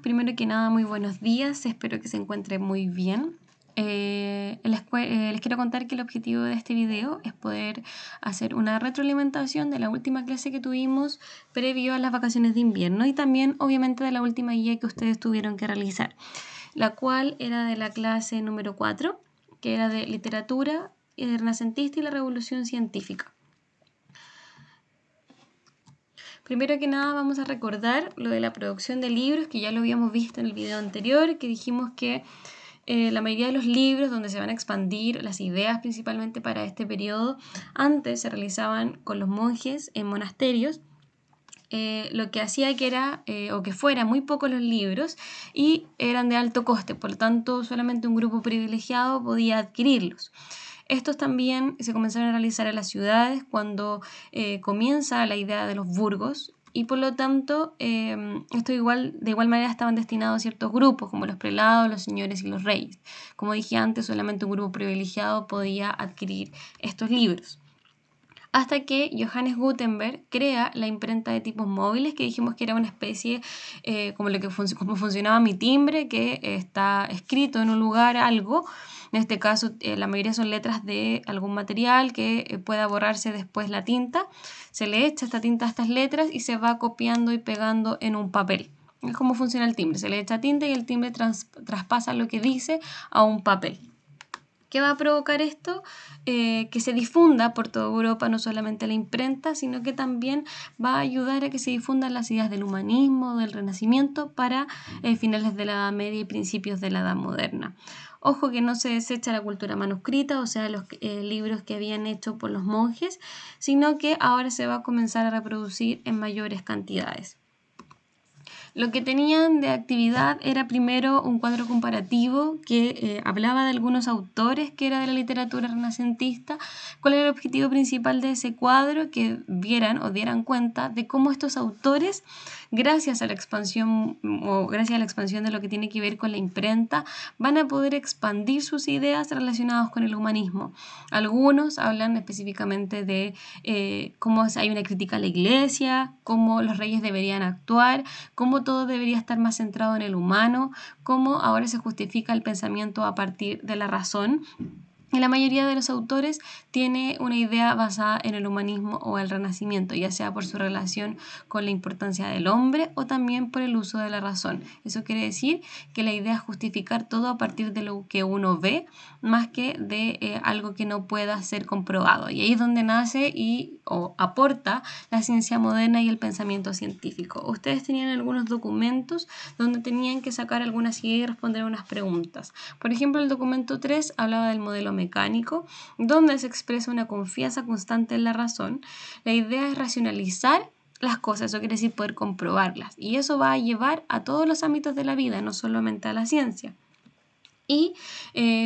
Primero que nada, muy buenos días, espero que se encuentren muy bien. Les quiero contar que el objetivo de este video es poder hacer una retroalimentación de la última clase que tuvimos previo a las vacaciones de invierno y también obviamente de la última guía que ustedes tuvieron que realizar, la cual era de la clase número 4, que era de literatura renacentista y la revolución científica. Primero que nada vamos a recordar lo de la producción de libros, que ya lo habíamos visto en el video anterior, que dijimos que la mayoría de los libros donde se van a expandir las ideas principalmente para este periodo, antes se realizaban con los monjes en monasterios, lo que hacía que era o que fueran muy pocos los libros y eran de alto coste, por lo tanto solamente un grupo privilegiado podía adquirirlos. Estos también se comenzaron a realizar en las ciudades cuando comienza la idea de los burgos y por lo tanto de igual manera estaban destinados a ciertos grupos como los prelados, los señores y los reyes. Como dije antes, solamente un grupo privilegiado podía adquirir estos libros. Hasta que Johannes Gutenberg crea la imprenta de tipos móviles, que dijimos que era una especie como funcionaba mi timbre, que está escrito en un lugar algo. En este caso, la mayoría son letras de algún material que pueda borrarse después la tinta. Se le echa esta tinta a estas letras y se va copiando y pegando en un papel. Es como funciona el timbre. Se le echa tinta y el timbre traspasa lo que dice a un papel. ¿Qué va a provocar esto? Que se difunda por toda Europa no solamente la imprenta, sino que también va a ayudar a que se difundan las ideas del humanismo, del Renacimiento para finales de la Edad Media y principios de la Edad Moderna. Ojo que no se desecha la cultura manuscrita, o sea, los libros que habían hecho por los monjes, sino que ahora se va a comenzar a reproducir en mayores cantidades. Lo que tenían de actividad era primero un cuadro comparativo que hablaba de algunos autores que era de la literatura renacentista. ¿Cuál era el objetivo principal de ese cuadro? Que vieran o dieran cuenta de cómo estos autores, gracias a la expansión de lo que tiene que ver con la imprenta, van a poder expandir sus ideas relacionadas con el humanismo. Algunos hablan específicamente de cómo hay una crítica a la iglesia, cómo los reyes deberían actuar, cómo todo debería estar más centrado en el humano, cómo ahora se justifica el pensamiento a partir de la razón. Y la mayoría de los autores tiene una idea basada en el humanismo o el renacimiento, ya sea por su relación con la importancia del hombre o también por el uso de la razón. Eso quiere decir que la idea es justificar todo a partir de lo que uno ve, más que de algo que no pueda ser comprobado. Y ahí es donde nace o aporta la ciencia moderna y el pensamiento científico. Ustedes tenían algunos documentos donde tenían que sacar algunas ideas y responder unas preguntas. Por ejemplo, el documento 3 hablaba del modelo mecánico, donde se expresa una confianza constante en la razón. La idea es racionalizar las cosas, eso quiere decir poder comprobarlas, y eso va a llevar a todos los ámbitos de la vida, no solamente a la ciencia. Y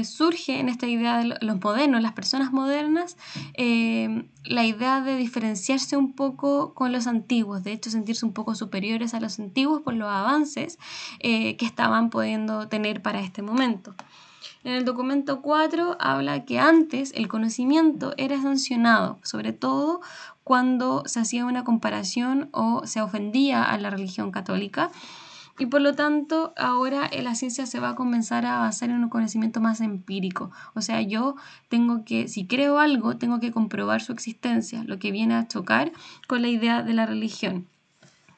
surge en esta idea de los modernos, las personas modernas, la idea de diferenciarse un poco con los antiguos, de hecho sentirse un poco superiores a los antiguos por los avances que estaban pudiendo tener para este momento. En el documento 4 habla que antes el conocimiento era sancionado, sobre todo cuando se hacía una comparación o se ofendía a la religión católica. Y por lo tanto, ahora la ciencia se va a comenzar a basar en un conocimiento más empírico. O sea, si creo algo, tengo que comprobar su existencia, lo que viene a chocar con la idea de la religión.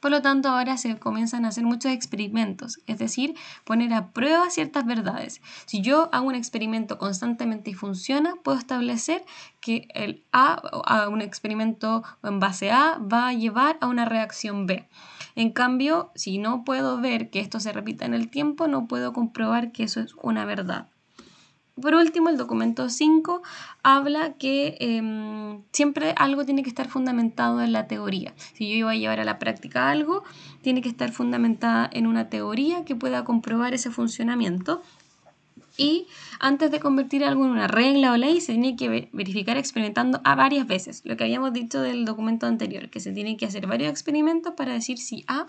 Por lo tanto, ahora se comienzan a hacer muchos experimentos, es decir, poner a prueba ciertas verdades. Si yo hago un experimento constantemente y funciona, puedo establecer que un experimento en base A va a llevar a una reacción B. En cambio, si no puedo ver que esto se repita en el tiempo, no puedo comprobar que eso es una verdad. Por último, el documento 5 habla que siempre algo tiene que estar fundamentado en la teoría. Si yo iba a llevar a la práctica algo, tiene que estar fundamentada en una teoría que pueda comprobar ese funcionamiento. Y antes de convertir algo en una regla o ley, se tiene que verificar experimentando a varias veces. Lo que habíamos dicho del documento anterior, que se tiene que hacer varios experimentos para decir si A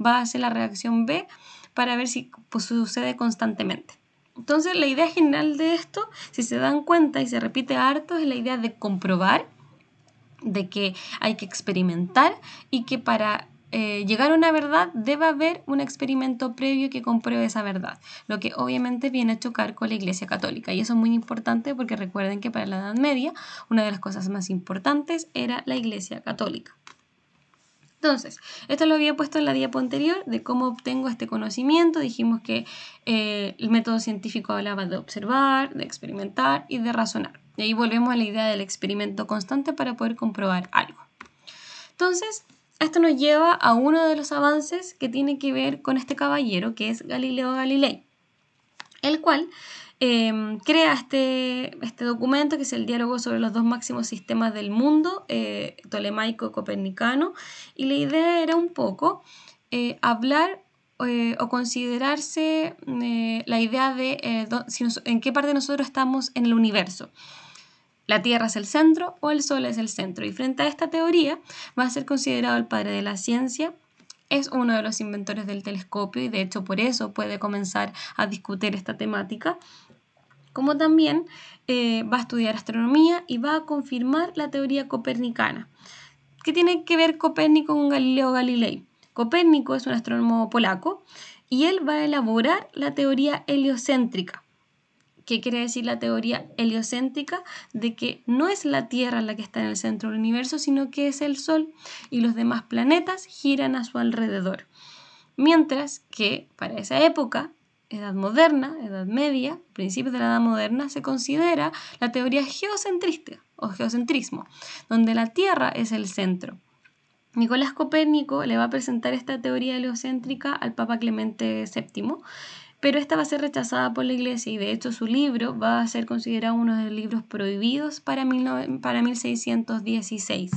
va a hacer la reacción B, para ver si sucede constantemente. Entonces, la idea general de esto, si se dan cuenta y se repite harto, es la idea de comprobar, de que hay que experimentar y que para llegar a una verdad debe haber un experimento previo que compruebe esa verdad, lo que obviamente viene a chocar con la Iglesia Católica. Y eso es muy importante porque recuerden que para la Edad Media una de las cosas más importantes era la Iglesia Católica. Entonces, esto lo había puesto en la diapo anterior de cómo obtengo este conocimiento. Dijimos que el método científico hablaba de observar, de experimentar y de razonar. Y ahí volvemos a la idea del experimento constante para poder comprobar algo. Entonces, esto nos lleva a uno de los avances que tiene que ver con este caballero, que es Galileo Galilei, el cual crea este documento que es el diálogo sobre los dos máximos sistemas del mundo, tolemaico y copernicano, y la idea era un poco hablar o considerarse la idea de en qué parte nosotros estamos en el universo. La Tierra es el centro o el Sol es el centro. Y frente a esta teoría va a ser considerado el padre de la ciencia. Es uno de los inventores del telescopio y de hecho por eso puede comenzar a discutir esta temática. Como también va a estudiar astronomía y va a confirmar la teoría copernicana. ¿Qué tiene que ver Copérnico con Galileo Galilei? Copérnico es un astrónomo polaco y él va a elaborar la teoría heliocéntrica. ¿Qué quiere decir la teoría heliocéntrica? De que no es la Tierra la que está en el centro del universo, sino que es el Sol y los demás planetas giran a su alrededor. Mientras que para esa época, Edad Moderna, Edad Media, principios de la Edad Moderna, se considera la teoría geocentrista o geocentrismo, donde la Tierra es el centro. Nicolás Copérnico le va a presentar esta teoría heliocéntrica al Papa Clemente VII, pero esta va a ser rechazada por la Iglesia y de hecho su libro va a ser considerado uno de los libros prohibidos para 1616.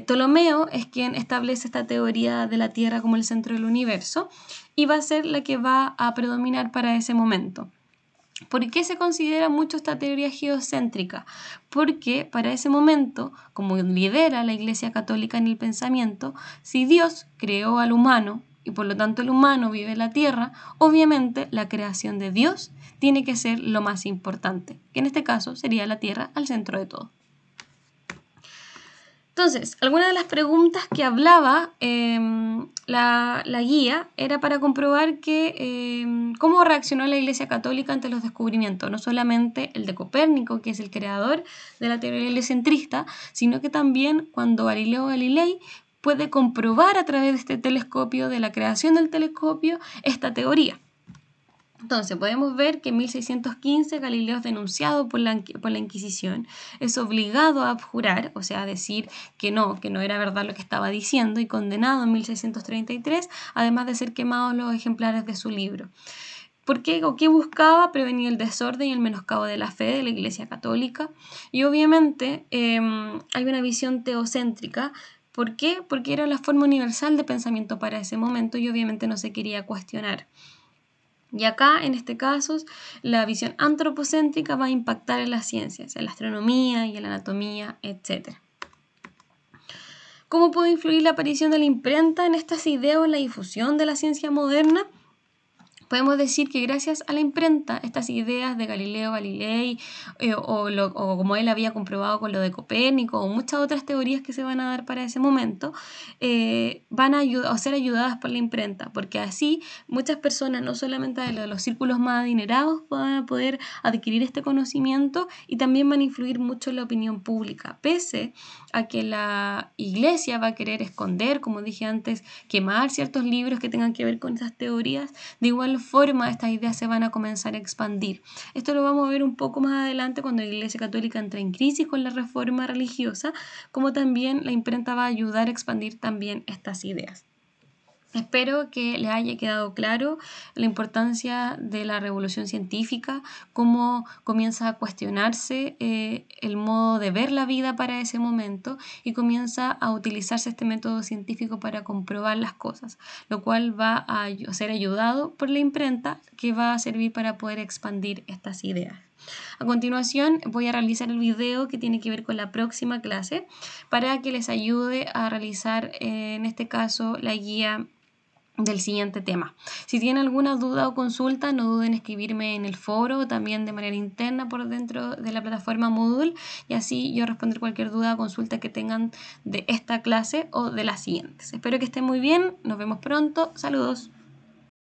Ptolomeo es quien establece esta teoría de la Tierra como el centro del universo y va a ser la que va a predominar para ese momento. ¿Por qué se considera mucho esta teoría geocéntrica? Porque para ese momento, como lidera la Iglesia Católica en el pensamiento, si Dios creó al humano y por lo tanto el humano vive en la Tierra, obviamente la creación de Dios tiene que ser lo más importante, que en este caso sería la Tierra al centro de todo. Entonces, alguna de las preguntas que hablaba la guía era para comprobar cómo reaccionó la Iglesia Católica ante los descubrimientos, no solamente el de Copérnico, que es el creador de la teoría heliocentrista, sino que también cuando Galileo Galilei puede comprobar a través de este telescopio, de la creación del telescopio, esta teoría. Entonces, podemos ver que en 1615 Galileo es denunciado por la Inquisición, es obligado a abjurar, o sea, a decir que no era verdad lo que estaba diciendo, y condenado en 1633, además de ser quemados los ejemplares de su libro. ¿Por qué o qué buscaba? Prevenir el desorden y el menoscabo de la fe de la Iglesia Católica. Y obviamente hay una visión teocéntrica. ¿Por qué? Porque era la forma universal de pensamiento para ese momento y obviamente no se quería cuestionar. Y acá, en este caso, la visión antropocéntrica va a impactar en las ciencias, en la astronomía y en la anatomía, etc. ¿Cómo puede influir la aparición de la imprenta en estas ideas o en la difusión de la ciencia moderna? Podemos decir que gracias a la imprenta, estas ideas de Galileo Galilei o como él había comprobado con lo de Copérnico o muchas otras teorías que se van a dar para ese momento, van a ser ayudadas por la imprenta, porque así muchas personas, no solamente de los círculos más adinerados, van a poder adquirir este conocimiento y también van a influir mucho en la opinión pública, pese a que la Iglesia va a querer esconder, como dije antes, quemar ciertos libros que tengan que ver con esas teorías. De igual forma, estas ideas se van a comenzar a expandir. Esto lo vamos a ver un poco más adelante cuando la Iglesia Católica entra en crisis con la reforma religiosa, como también la imprenta va a ayudar a expandir también estas ideas. Espero que les haya quedado claro la importancia de la revolución científica, cómo comienza a cuestionarse el modo de ver la vida para ese momento y comienza a utilizarse este método científico para comprobar las cosas, lo cual va a ser ayudado por la imprenta que va a servir para poder expandir estas ideas. A continuación voy a realizar el video que tiene que ver con la próxima clase para que les ayude a realizar en este caso la guía del siguiente tema. Si tienen alguna duda o consulta, no duden en escribirme en el foro o también de manera interna por dentro de la plataforma Moodle, y así yo responder cualquier duda o consulta que tengan de esta clase o de las siguientes. Espero que estén muy bien, nos vemos pronto, saludos.